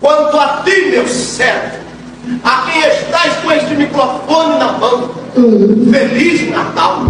Quanto a ti, meu servo, a quem estás com este microfone na mão, Feliz Natal.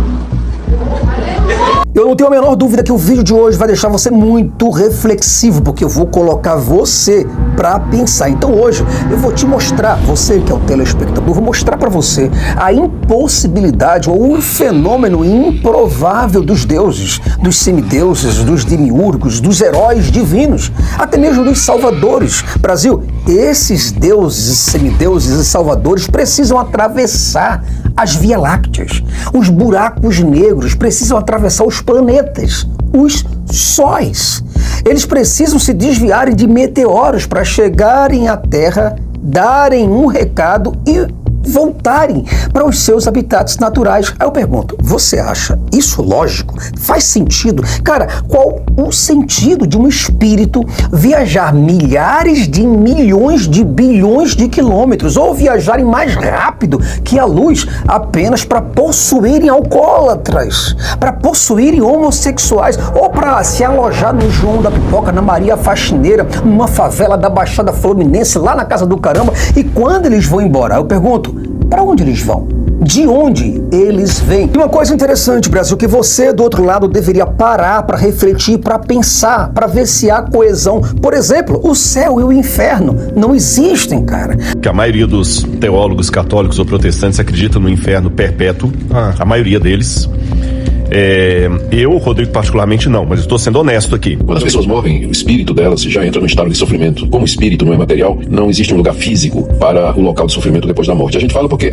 Eu não tenho a menor dúvida que o vídeo de hoje vai deixar você muito reflexivo, porque eu vou colocar você para pensar. Então hoje eu vou te mostrar, você que é o telespectador, vou mostrar para você a impossibilidade ou o fenômeno improvável dos deuses, dos semideuses, dos demiurgos, dos heróis divinos, até mesmo dos salvadores. Brasil, esses deuses, semideuses e salvadores precisam atravessar as Via Lácteas. Os buracos negros precisam atravessar os planetas, os sóis. Eles precisam se desviarem de meteoros para chegarem à Terra, darem um recado e voltarem para os seus habitats naturais. Aí eu pergunto, você acha isso lógico? Faz sentido? Cara, qual o sentido de um espírito viajar milhares de milhões de bilhões de quilômetros ou viajarem mais rápido que a luz apenas para possuírem alcoólatras, para possuírem homossexuais ou para se alojar no João da Pipoca, na Maria Faxineira, numa favela da Baixada Fluminense, lá na casa do caramba, e quando eles vão embora? Eu pergunto, para onde eles vão? De onde eles vêm? E uma coisa interessante, Brasil, que você do outro lado deveria parar para refletir, para pensar, para ver se há coesão. Por exemplo, o céu e o inferno não existem, cara. Que a maioria dos teólogos católicos ou protestantes acreditam no inferno perpétuo, a maioria deles. Eu, Rodrigo, particularmente não, mas estou sendo honesto aqui. Quando as pessoas morrem, o espírito delas já entra no estado de sofrimento. Como o espírito não é material, não existe um lugar físico para o local de sofrimento depois da morte. A gente fala porque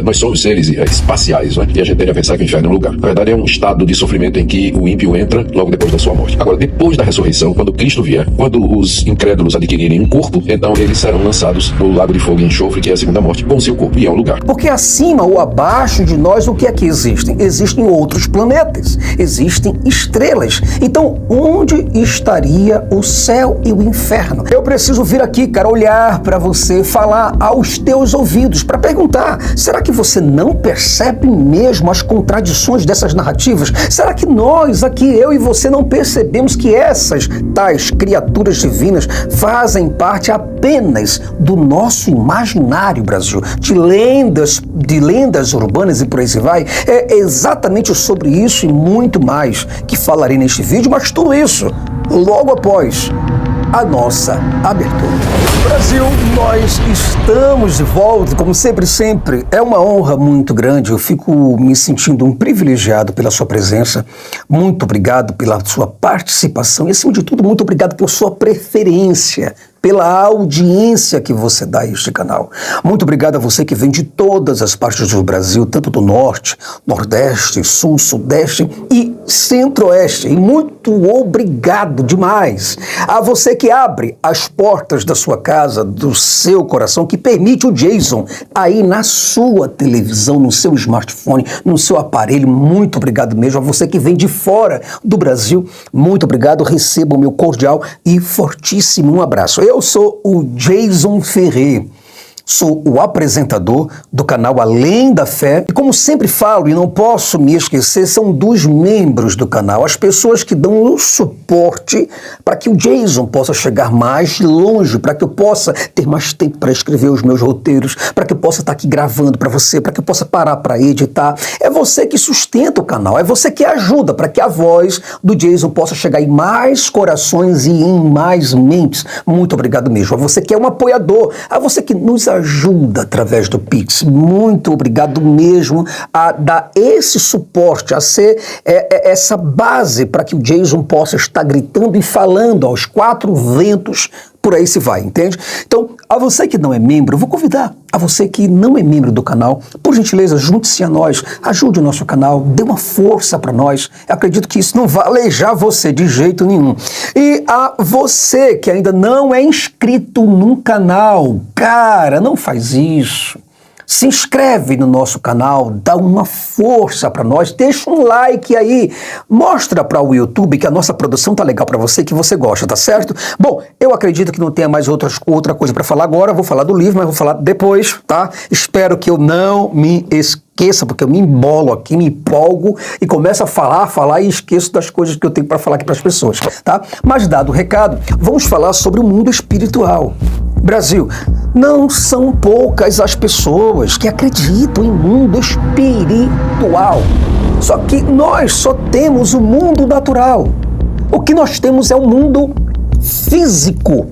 nós somos seres espaciais, né? E a gente tende a pensar que o inferno é um lugar. Na verdade, é um estado de sofrimento em que o ímpio entra logo depois da sua morte. Agora, depois da ressurreição, quando Cristo vier, quando os incrédulos adquirirem um corpo, então eles serão lançados no lago de fogo e enxofre, que é a segunda morte, com seu corpo, e é um lugar. Porque acima ou abaixo de nós, o que é que existem? Existem outros planetas, existem estrelas. Então, onde estaria o céu e o inferno? Eu preciso vir aqui, cara, olhar para você, falar aos teus ouvidos, para perguntar, será que você não percebe mesmo as contradições dessas narrativas? Será que nós aqui, eu e você, não percebemos que essas tais criaturas divinas fazem parte apenas do nosso imaginário, Brasil, de lendas urbanas e por aí se vai? É exatamente sobre isso e muito mais que falarei neste vídeo, mas tudo isso logo após a nossa abertura. Brasil, nós estamos de volta, como sempre, é uma honra muito grande, eu fico me sentindo um privilegiado pela sua presença, muito obrigado pela sua participação e, acima de tudo, muito obrigado por sua preferência, pela audiência que você dá a este canal. Muito obrigado a você que vem de todas as partes do Brasil, tanto do Norte, Nordeste, Sul, Sudeste e Centro-Oeste. E muito obrigado demais a você que abre as portas da sua casa, do seu coração, que permite o Jason aí na sua televisão, no seu smartphone, no seu aparelho. Muito obrigado mesmo. A você que vem de fora do Brasil, muito obrigado. Receba o meu cordial e fortíssimo abraço. Eu sou o Jason Ferrer, sou o apresentador do canal Além da Fé e, como sempre falo e não posso me esquecer, são dos membros do canal, as pessoas que dão o suporte para que o Jason possa chegar mais longe, para que eu possa ter mais tempo para escrever os meus roteiros, para que eu possa estar aqui gravando para você, para que eu possa parar para editar. É você que sustenta o canal, é você que ajuda para que a voz do Jason possa chegar em mais corações e em mais mentes. Muito obrigado mesmo. A você que é um apoiador, a você que nos ajuda através do Pix. Muito obrigado mesmo a dar esse suporte, a ser essa base para que o Jason possa estar gritando e falando aos quatro ventos, por aí se vai, entende? Então, a você que não é membro, eu vou convidar a você que não é membro do canal, por gentileza, junte-se a nós, ajude o nosso canal, dê uma força para nós. Eu acredito que isso não vai aleijar você de jeito nenhum. E a você que ainda não é inscrito no canal, cara, não faz isso. Se inscreve no nosso canal, dá uma força para nós, deixa um like aí, mostra para o YouTube que a nossa produção tá legal para você, que você gosta, tá certo? Bom, eu acredito que não tenha mais outra coisa para falar agora, vou falar do livro, mas vou falar depois, tá? Espero que eu não me esqueça esqueça, porque eu me embolo aqui, me empolgo e começo a falar e esqueço das coisas que eu tenho para falar aqui para as pessoas, tá? Mas dado o recado, vamos falar sobre o mundo espiritual. Brasil, não são poucas as pessoas que acreditam em mundo espiritual. Só que nós só temos o mundo natural. O que nós temos é o mundo físico.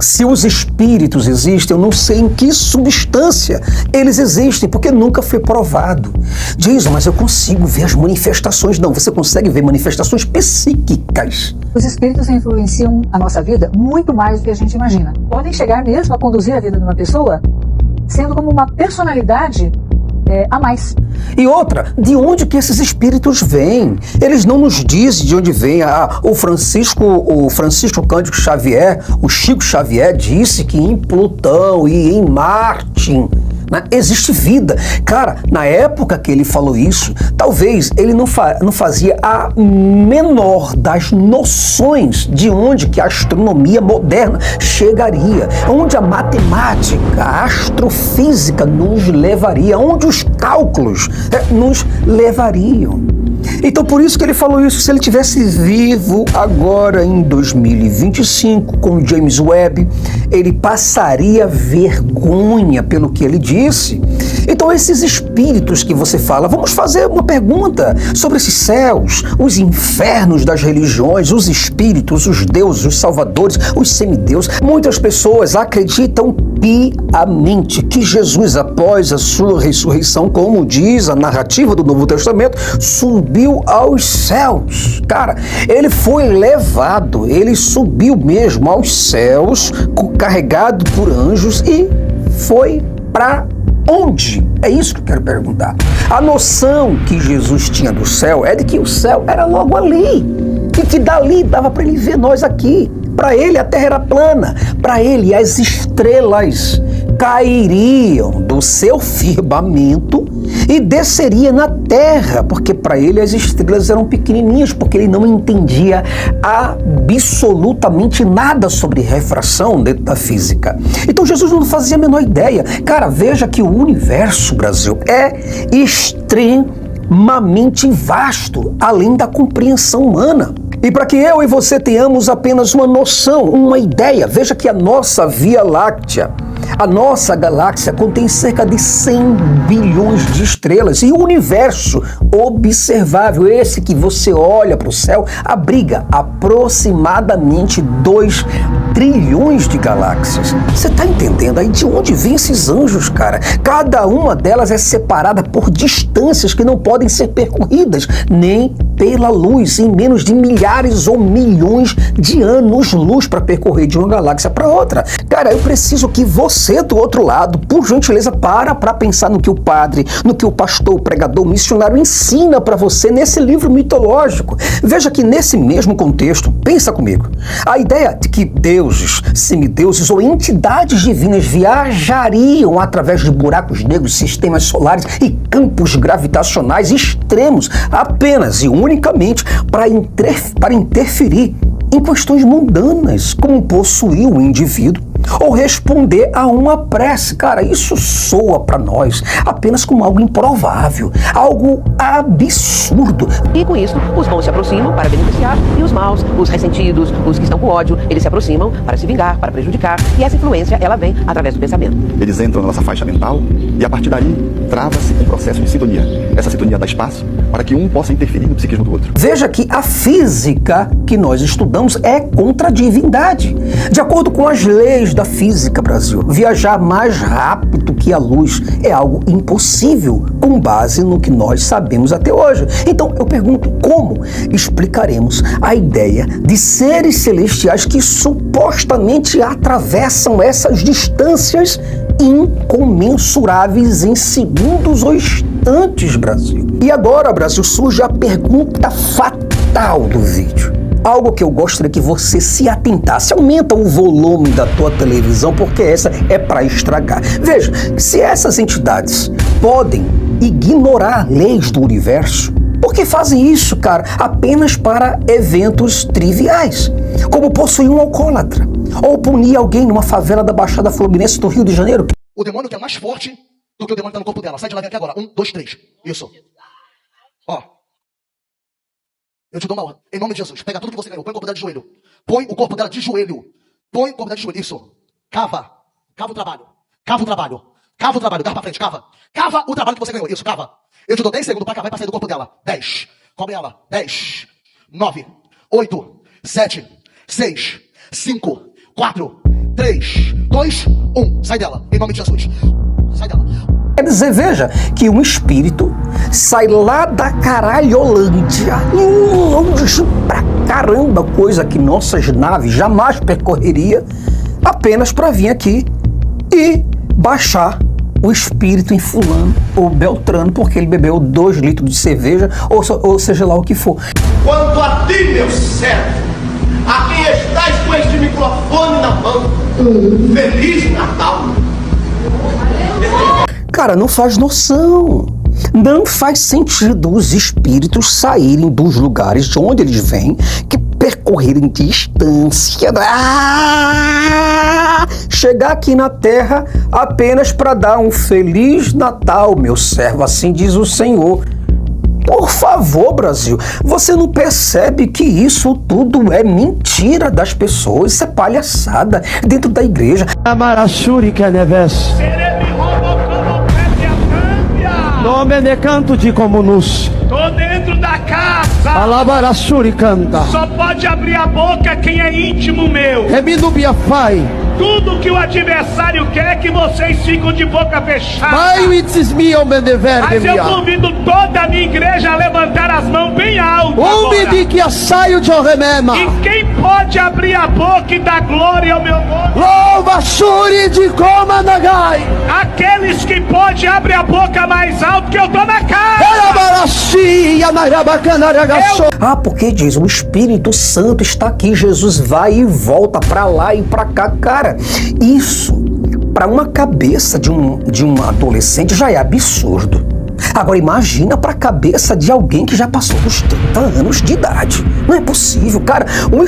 Se os espíritos existem, eu não sei em que substância eles existem, porque nunca foi provado. Diz, mas eu consigo ver as manifestações. Não, você consegue ver manifestações psíquicas. Os espíritos influenciam a nossa vida muito mais do que a gente imagina. Podem chegar mesmo a conduzir a vida de uma pessoa sendo como uma personalidade a mais. E outra, de onde que esses espíritos vêm? Eles não nos dizem de onde vem. O Francisco Cândido Xavier, o Chico Xavier, disse que em Plutão e em Marte, né, existe vida. Cara, na época que ele falou isso, talvez ele não fazia a menor das noções de onde que a astronomia moderna chegaria, onde a matemática, a astrofísica nos levaria, onde os cálculos nos levariam. Então por isso que ele falou isso. Se ele tivesse vivo agora em 2025 com James Webb, ele passaria vergonha pelo que ele disse. Então esses espíritos que você fala, vamos fazer uma pergunta sobre esses céus, os infernos das religiões, os espíritos, os deuses, os salvadores, os semideuses. Muitas pessoas acreditam piamente que Jesus, após a sua ressurreição, como diz a narrativa do Novo Testamento, subiu aos céus. Cara, ele foi levado, ele subiu mesmo aos céus, carregado por anjos, e foi para onde? É isso que eu quero perguntar. A noção que Jesus tinha do céu é de que o céu era logo ali, e que dali dava para ele ver nós aqui. Para ele a terra era plana, para ele as estrelas cairiam do seu firmamento e desceria na terra, porque para ele as estrelas eram pequenininhas, porque ele não entendia absolutamente nada sobre refração dentro da física. Então Jesus não fazia a menor ideia. Cara, veja que o universo, Brasil, é extremamente vasto, além da compreensão humana. E para que eu e você tenhamos apenas uma noção, uma ideia, veja que a nossa Via Láctea, a nossa galáxia contém cerca de 100 bilhões de estrelas, e o universo observável, esse que você olha para o céu, abriga aproximadamente 2 trilhões de galáxias. Você está entendendo aí de onde vêm esses anjos, cara? Cada uma delas é separada por distâncias que não podem ser percorridas nem pela luz, em menos de milhares ou milhões de anos-luz para percorrer de uma galáxia para outra. Cara, eu preciso que você do outro lado, por gentileza, para pensar no que o padre, no que o pastor, o pregador, o missionário ensina para você nesse livro mitológico. Veja que nesse mesmo contexto, pensa comigo, a ideia de que deuses, semideuses ou entidades divinas viajariam através de buracos negros, sistemas solares e campos gravitacionais extremos apenas e unicamente para interferir em questões mundanas, como possuir o indivíduo ou responder a uma prece. Cara, isso soa para nós apenas como algo improvável, algo absurdo. E com isso, os bons se aproximam para beneficiar e os maus, os ressentidos, os que estão com ódio, eles se aproximam para se vingar, para prejudicar, e essa influência, ela vem através do pensamento. Eles entram na nossa faixa mental e a partir daí trava-se um processo de sintonia. Essa sintonia dá espaço para que um possa interferir no psiquismo do outro. Veja que a física que nós estudamos é contra a divindade. De acordo com as leis da física, Brasil, viajar mais rápido que a luz é algo impossível, com base no que nós sabemos até hoje. Então eu pergunto, como explicaremos a ideia de seres celestiais que supostamente atravessam essas distâncias incomensuráveis em segundos ou instantes, Brasil? E agora, Brasil, surge a pergunta fatal do vídeo. Algo que eu gostaria que você se atentasse. Aumenta o volume da tua televisão, porque essa é para estragar. Veja, se essas entidades podem ignorar leis do universo, por que fazem isso, cara? Apenas para eventos triviais, como possuir um alcoólatra, ou punir alguém numa favela da Baixada Fluminense do Rio de Janeiro. O demônio que é mais forte que o demônio tá no corpo dela. Sai de lá, vem aqui agora. 1, 2, 3. Isso. Ó. Eu te dou uma ordem. Em nome de Jesus. Pega tudo que você ganhou. Põe o corpo dela de joelho. Põe o corpo dela de joelho. Põe o corpo dela de joelho. Isso. Cava. Cava o trabalho. Cava o trabalho. Cava o trabalho. Dá pra frente. Cava. Cava o trabalho que você ganhou. Isso. Cava. Eu te dou 10 segundos pra cavar e pra sair do corpo dela. 10. Cobre ela. 10. 9. 8. 7. 6. 5. 4. 3. 2. 1. Sai dela. Em nome de Jesus. Sai dela. Quer dizer, veja, que um espírito sai lá da Caralholândia, longe pra caramba, coisa que nossas naves jamais percorreria, apenas para vir aqui e baixar o espírito em fulano ou beltrano, porque ele bebeu 2 litros de cerveja, ou seja lá o que for. Quanto a ti, meu servo, a quem estás com este microfone na mão, Feliz Natal. Cara, não faz noção. Não faz sentido os espíritos saírem dos lugares de onde eles vêm, que percorrerem distância, chegar aqui na Terra apenas para dar um Feliz Natal, meu servo, assim diz o Senhor. Por favor, Brasil, você não percebe que isso tudo é mentira das pessoas, isso é palhaçada dentro da igreja. Nome de canto de comunus. Tô dentro da casa. Alabarasuri canta. Só pode abrir a boca quem é íntimo meu. Reminubia fai. Tudo que o adversário quer é que vocês ficam de boca fechada. Mas eu convido toda a minha igreja a levantar as mãos bem alto agora. E quem pode abrir a boca e dar glória ao meu nome? Louva Shuri de Komanagai. Aqueles que podem abrir a boca mais alto que eu tô na casa. Ah, porque diz, o Espírito Santo está aqui, Jesus vai e volta pra lá e pra cá, cara. Isso, para uma cabeça de um adolescente já é absurdo. Agora imagina para a cabeça de alguém que já passou dos 30 anos de idade. Não é possível, cara. O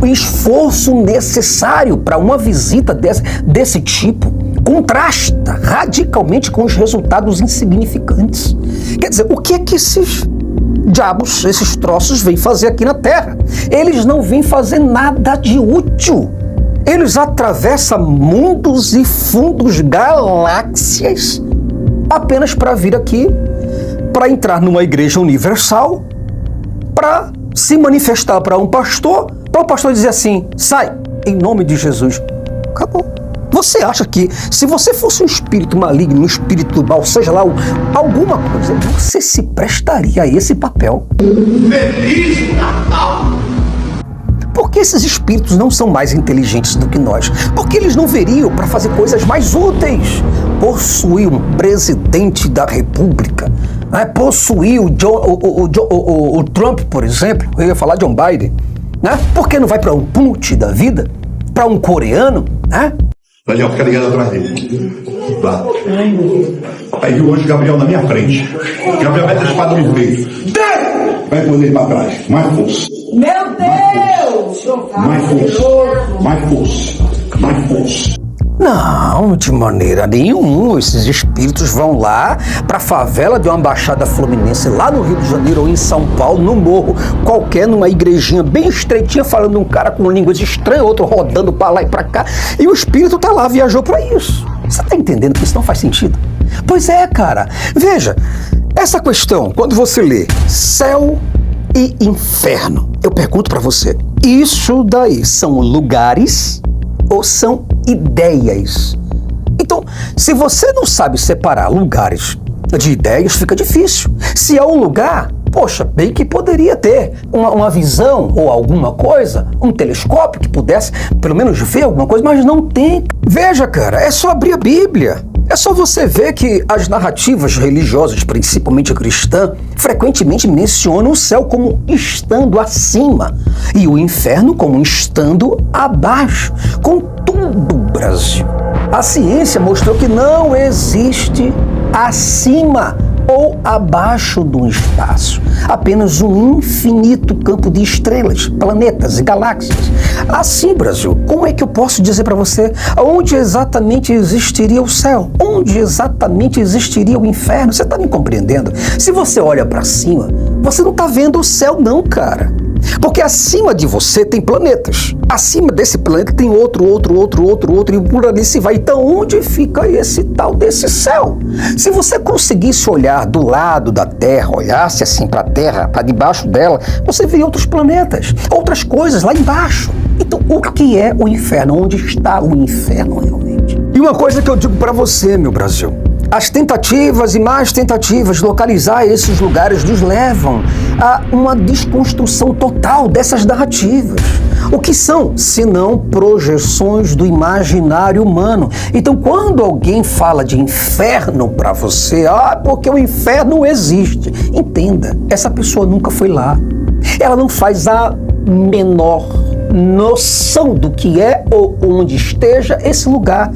esforço necessário para uma visita desse tipo contrasta radicalmente com os resultados insignificantes. Quer dizer, o que é que esses diabos, esses troços, vêm fazer aqui na Terra? Eles não vêm fazer nada de útil. Eles atravessam mundos e fundos, galáxias, apenas para vir aqui, para entrar numa igreja universal, para se manifestar para um pastor, para o pastor dizer assim, sai, em nome de Jesus. Acabou. Você acha que se você fosse um espírito maligno, um espírito do mal, seja lá alguma coisa, você se prestaria a esse papel? Feliz Natal! Porque esses espíritos não são mais inteligentes do que nós? Porque eles não veriam para fazer coisas mais úteis? Possuir um presidente da República, né? Possuir o Trump, por exemplo, eu ia falar John Biden, né? Por que não vai para um Putin da vida? Para um coreano, né? Daniel, fica ligado atrás dele. Lá. Aí viu o anjo Gabriel na minha frente. Gabriel mete a espada no peito. Vai pôr ele para trás. Mais força. Meu Deus! Mais força. Mais força. Mais força. Não, de maneira nenhuma. Esses espíritos vão lá para a favela de uma Baixada Fluminense, lá no Rio de Janeiro ou em São Paulo, no morro, qualquer, numa igrejinha bem estreitinha, falando um cara com línguas estranhas, outro rodando para lá e para cá, e o espírito tá lá, viajou para isso. Você tá entendendo que isso não faz sentido? Pois é, cara. Veja, essa questão, quando você lê céu e inferno, eu pergunto para você, isso daí são lugares ou são ideias? Então, se você não sabe separar lugares de ideias, fica difícil. Se é um lugar, poxa, bem que poderia ter uma visão ou alguma coisa, um telescópio que pudesse pelo menos ver alguma coisa, mas não tem. Veja, cara, é só abrir a Bíblia. É só você ver que as narrativas religiosas, principalmente cristã, frequentemente mencionam o céu como estando acima e o inferno como estando abaixo. Contudo, Brasil, a ciência mostrou que não existe acima ou abaixo do espaço, apenas um infinito campo de estrelas, planetas e galáxias. Assim, Brasil, como é que eu posso dizer para você onde exatamente existiria o céu? Onde exatamente existiria o inferno? Você está me compreendendo? Se você olha para cima, você não está vendo o céu não, cara. Porque acima de você tem planetas. Acima desse planeta tem outro, e por ali se vai. Então, onde fica esse tal desse céu? Se você conseguisse olhar do lado da Terra, olhasse assim para a Terra, para debaixo dela, você veria outros planetas, outras coisas lá embaixo. Então, o que é o inferno? Onde está o inferno realmente? E uma coisa que eu digo para você, meu Brasil, as tentativas e mais tentativas de localizar esses lugares nos levam a uma desconstrução total dessas narrativas. O que são, senão projeções do imaginário humano? Então, quando alguém fala de inferno para você, porque o inferno existe, entenda, essa pessoa nunca foi lá. Ela não faz a menor noção do que é ou onde esteja esse lugar.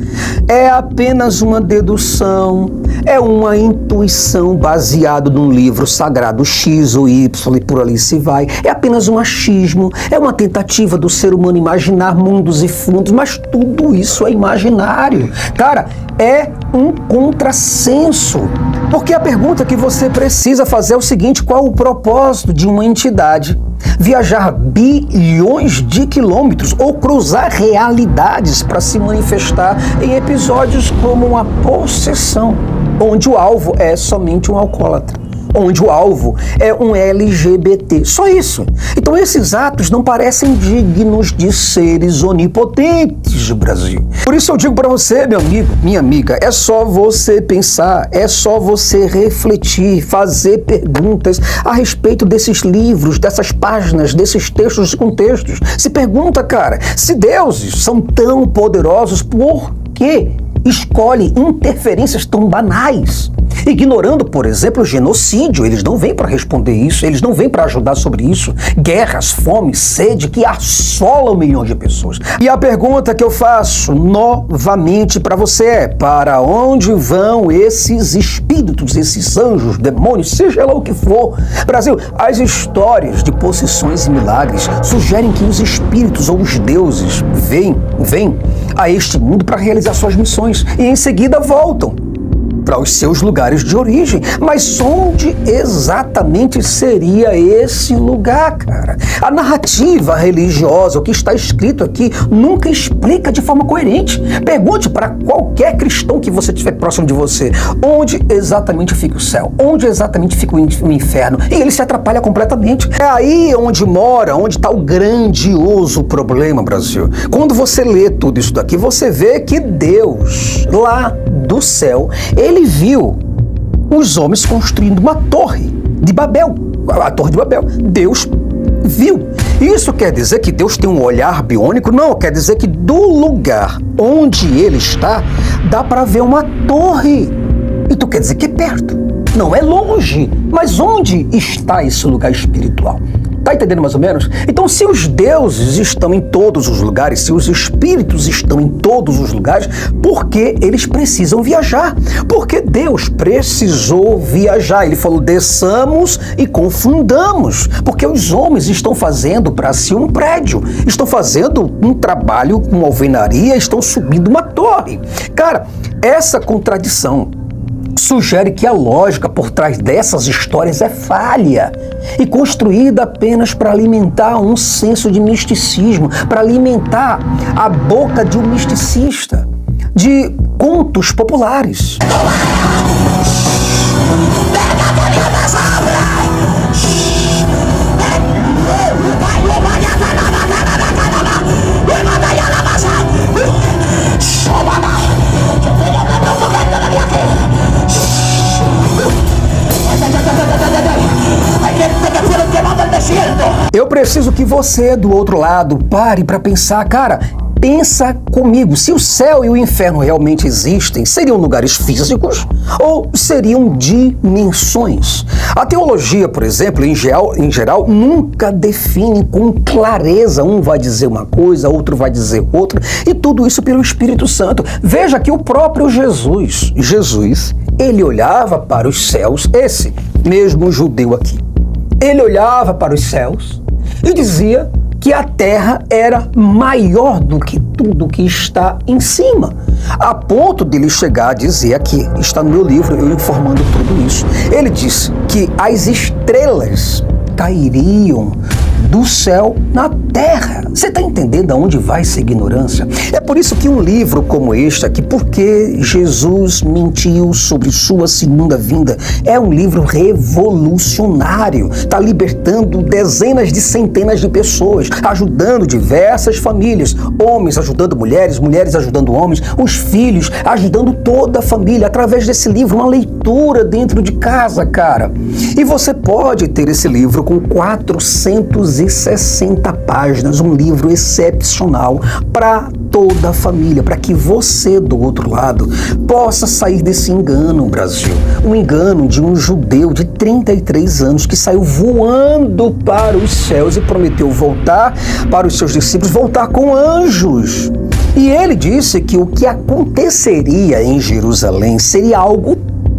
É apenas uma dedução, é uma intuição baseada num livro sagrado X ou Y e por ali se vai. É apenas um achismo, é uma tentativa do ser humano imaginar mundos e fundos, mas tudo isso é imaginário. Cara, é um contrassenso. Porque a pergunta que você precisa fazer é o seguinte: qual o propósito de uma entidade viajar bilhões de quilômetros ou cruzar realidades para se manifestar em episódios como uma possessão, onde o alvo é somente um alcoólatra, onde o alvo é um LGBT, só isso. Então esses atos não parecem dignos de seres onipotentes, Brasil. Por isso eu digo para você, meu amigo, minha amiga, é só você pensar, é só você refletir, fazer perguntas a respeito desses livros, dessas páginas, desses textos e contextos. Se pergunta, cara, se deuses são tão poderosos, por que escolhe interferências tão banais? Ignorando, por exemplo, o genocídio. Eles não vêm para responder isso, eles não vêm para ajudar sobre isso. Guerras, fome, sede que assolam milhões de pessoas. E a pergunta que eu faço novamente para você é: para onde vão esses espíritos, esses anjos, demônios, seja lá o que for? Brasil, as histórias de possessões e milagres sugerem que os espíritos ou os deuses vêm a este mundo para realizar suas missões e em seguida voltam para os seus lugares de origem. Mas onde exatamente seria esse lugar, cara? A narrativa religiosa, o que está escrito aqui, nunca explica de forma coerente. Pergunte para qualquer cristão que você tiver próximo de você, onde exatamente fica o céu? Onde exatamente fica o inferno? E ele se atrapalha completamente. É aí onde mora, onde está o grandioso problema, Brasil. Quando você lê tudo isso daqui, você vê que Deus, lá do céu, ele viu os homens construindo uma torre de Babel, a torre de Babel. Deus viu. Isso quer dizer que Deus tem um olhar biônico? Não, quer dizer que do lugar onde ele está, dá para ver uma torre. Então quer dizer que é perto, não é longe. Mas onde está esse lugar espiritual? Tá entendendo mais ou menos? Então, se os deuses estão em todos os lugares, se os espíritos estão em todos os lugares, por que eles precisam viajar? Porque Deus precisou viajar. Ele falou: desçamos e confundamos. Porque os homens estão fazendo para si um prédio, estão fazendo um trabalho com alvenaria, estão subindo uma torre. Cara, essa contradição sugere que a lógica por trás dessas histórias é falha e construída apenas para alimentar um senso de misticismo, para alimentar a boca de um misticista, de contos populares. Eu preciso que você, do outro lado, pare para pensar, cara, pensa comigo, se o céu e o inferno realmente existem, seriam lugares físicos ou seriam dimensões? A teologia, por exemplo, em geral, nunca define com clareza. Um vai dizer uma coisa, outro vai dizer outra, e tudo isso pelo Espírito Santo. Veja que o próprio Jesus, ele olhava para os céus, esse mesmo judeu aqui, ele olhava para os céus e dizia que a terra era maior do que tudo que está em cima, a ponto de ele chegar a dizer aqui, está no meu livro, eu informando tudo isso, ele disse que as estrelas cairiam do céu na terra. Você está entendendo aonde vai essa ignorância? É por isso que um livro como este aqui, Porque Jesus Mentiu sobre Sua Segunda Vinda, é um livro revolucionário. Está libertando dezenas de centenas de pessoas, ajudando diversas famílias, homens ajudando mulheres, mulheres ajudando homens, os filhos ajudando toda a família, através desse livro, uma leitura dentro de casa, cara. E você pode ter esse livro com 460 páginas, um livro excepcional para toda a família, para que você do outro lado possa sair desse engano, Brasil. Um engano de um judeu de 33 anos que saiu voando para os céus e prometeu voltar para os seus discípulos, voltar com anjos. E ele disse que o que aconteceria em Jerusalém seria algo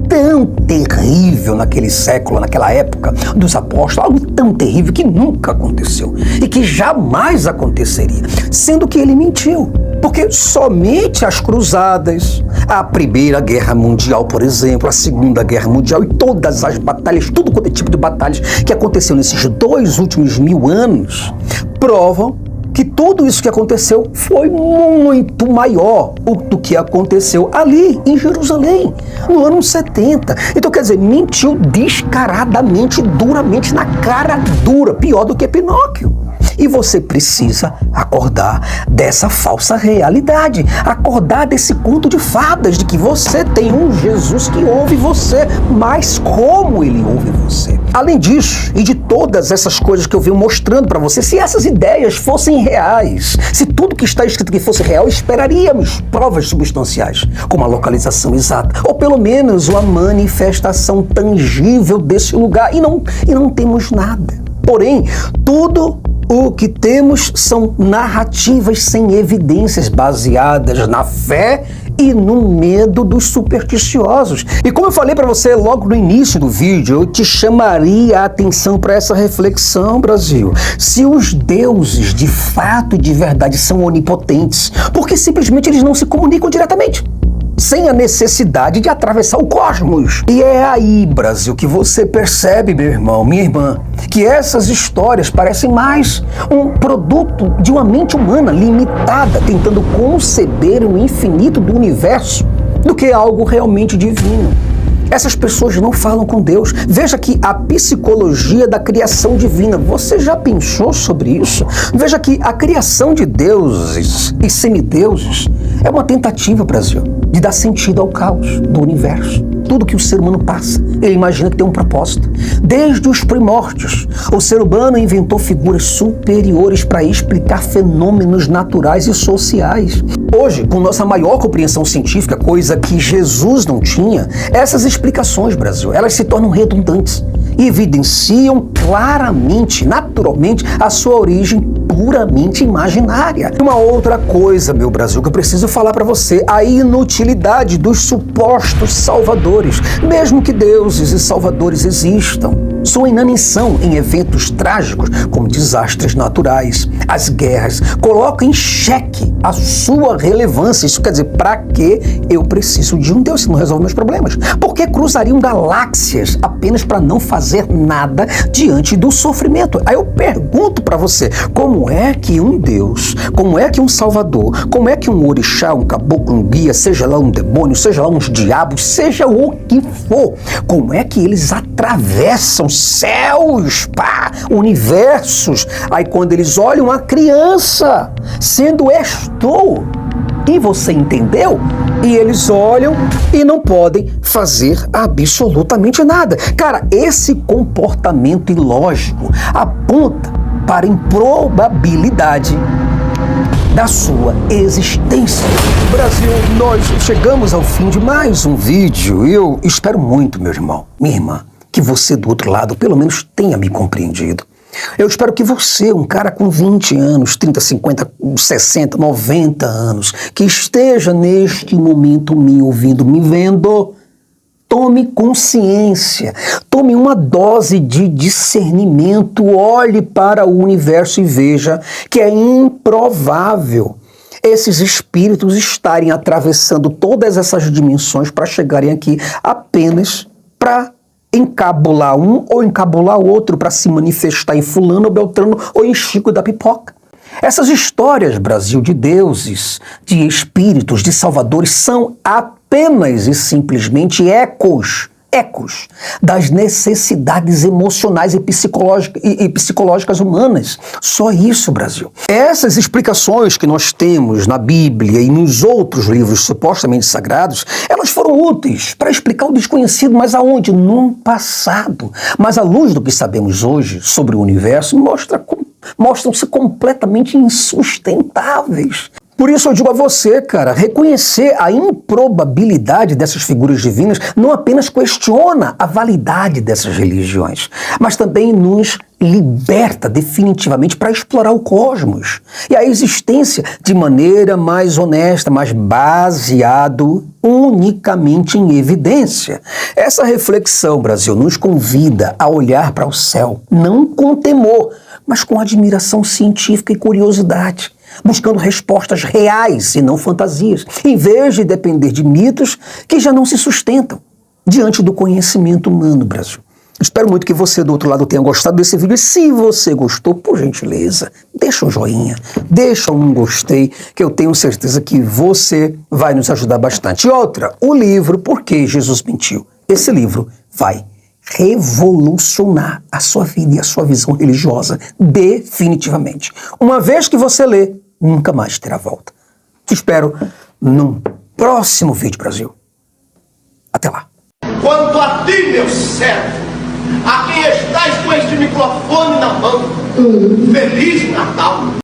tão terrível naquele século, naquela época dos apóstolos, algo tão terrível que nunca aconteceu e que jamais aconteceria, sendo que ele mentiu, porque somente as cruzadas, a Primeira Guerra Mundial, por exemplo, a Segunda Guerra Mundial e todas as batalhas, tudo quanto é tipo de batalhas que aconteceu nesses 2 últimos 1000 anos, provam que tudo isso que aconteceu foi muito maior do que aconteceu ali em Jerusalém, no ano 70. Então, quer dizer, mentiu descaradamente, duramente, na cara dura, pior do que Pinóquio. E você precisa acordar dessa falsa realidade, acordar desse conto de fadas, de que você tem um Jesus que ouve você, mas como ele ouve você? Além disso, e de todas essas coisas que eu venho mostrando para você, se essas ideias fossem reais, se tudo que está escrito aqui fosse real, esperaríamos provas substanciais, como a localização exata, ou pelo menos uma manifestação tangível desse lugar, e não temos nada. Porém, tudo o que temos são narrativas sem evidências, baseadas na fé e no medo dos supersticiosos. E como eu falei para você logo no início do vídeo, eu te chamaria a atenção para essa reflexão, Brasil. Se os deuses de fato e de verdade são onipotentes, por que simplesmente eles não se comunicam diretamente, sem a necessidade de atravessar o cosmos? E é aí, Brasil, que você percebe, meu irmão, minha irmã, que essas histórias parecem mais um produto de uma mente humana limitada, tentando conceber o infinito do universo, do que algo realmente divino. Essas pessoas não falam com Deus. Veja que a psicologia da criação divina, você já pensou sobre isso? Veja que a criação de deuses e semideuses é uma tentativa, Brasil, de dar sentido ao caos do universo. Tudo que o ser humano passa, ele imagina que tem um propósito. Desde os primórdios, o ser humano inventou figuras superiores para explicar fenômenos naturais e sociais. Hoje, com nossa maior compreensão científica, coisa que Jesus não tinha, essas explicações, Brasil, elas se tornam redundantes e evidenciam claramente, naturalmente, a sua origem puramente imaginária. Uma outra coisa, meu Brasil, que eu preciso falar para você, a inutilidade dos supostos salvadores. Mesmo que deuses e salvadores existam, sua inanição em eventos trágicos, como desastres naturais, as guerras, coloca em xeque a sua relevância. Isso quer dizer, para que eu preciso de um Deus se não resolve meus problemas? Por que cruzariam galáxias apenas para não fazer nada diante do sofrimento? Aí eu pergunto para você, como é que um Deus, como é que um Salvador, como é que um orixá, um caboclo, um guia, seja lá um demônio, seja lá uns diabos, seja o que for, como é que eles atravessam céus, universos? Aí quando eles olham a criança sendo estou, e você entendeu? E eles olham e não podem fazer absolutamente nada. Cara, esse comportamento ilógico aponta para a improbabilidade da sua existência. Brasil, nós chegamos ao fim de mais um vídeo e eu espero muito, meu irmão, minha irmã, que você do outro lado pelo menos tenha me compreendido. Eu espero que você, um cara com 20 anos, 30, 50, 60, 90 anos, que esteja neste momento me ouvindo, me vendo, tome consciência, tome uma dose de discernimento, olhe para o universo e veja que é improvável esses espíritos estarem atravessando todas essas dimensões para chegarem aqui apenas para encabular um ou encabular o outro, para se manifestar em fulano ou beltrano ou em Chico da Pipoca. Essas histórias, Brasil, de deuses, de espíritos, de salvadores, são apenas e simplesmente ecos das necessidades emocionais e psicológicas humanas. Só isso, Brasil. Essas explicações que nós temos na Bíblia e nos outros livros supostamente sagrados, elas foram úteis para explicar o desconhecido, mas aonde? No passado. Mas à luz do que sabemos hoje sobre o universo, mostram-se completamente insustentáveis. Por isso eu digo a você, cara, reconhecer a improbabilidade dessas figuras divinas não apenas questiona a validade dessas religiões, mas também nos liberta definitivamente para explorar o cosmos e a existência de maneira mais honesta, mais baseado unicamente em evidência. Essa reflexão, Brasil, nos convida a olhar para o céu, não com temor, mas com admiração científica e curiosidade, buscando respostas reais e não fantasias, em vez de depender de mitos que já não se sustentam diante do conhecimento humano, Brasil. Espero muito que você do outro lado tenha gostado desse vídeo. E se você gostou, por gentileza, deixa um joinha, deixa um gostei, que eu tenho certeza que você vai nos ajudar bastante. E outra, o livro Por que Jesus Mentiu? Esse livro vai revolucionar a sua vida e a sua visão religiosa definitivamente. Uma vez que você lê, nunca mais terá volta. Te espero num próximo vídeo, Brasil. Até lá. Quanto a ti, meu servo, a quem estás com este microfone na mão, Feliz Natal.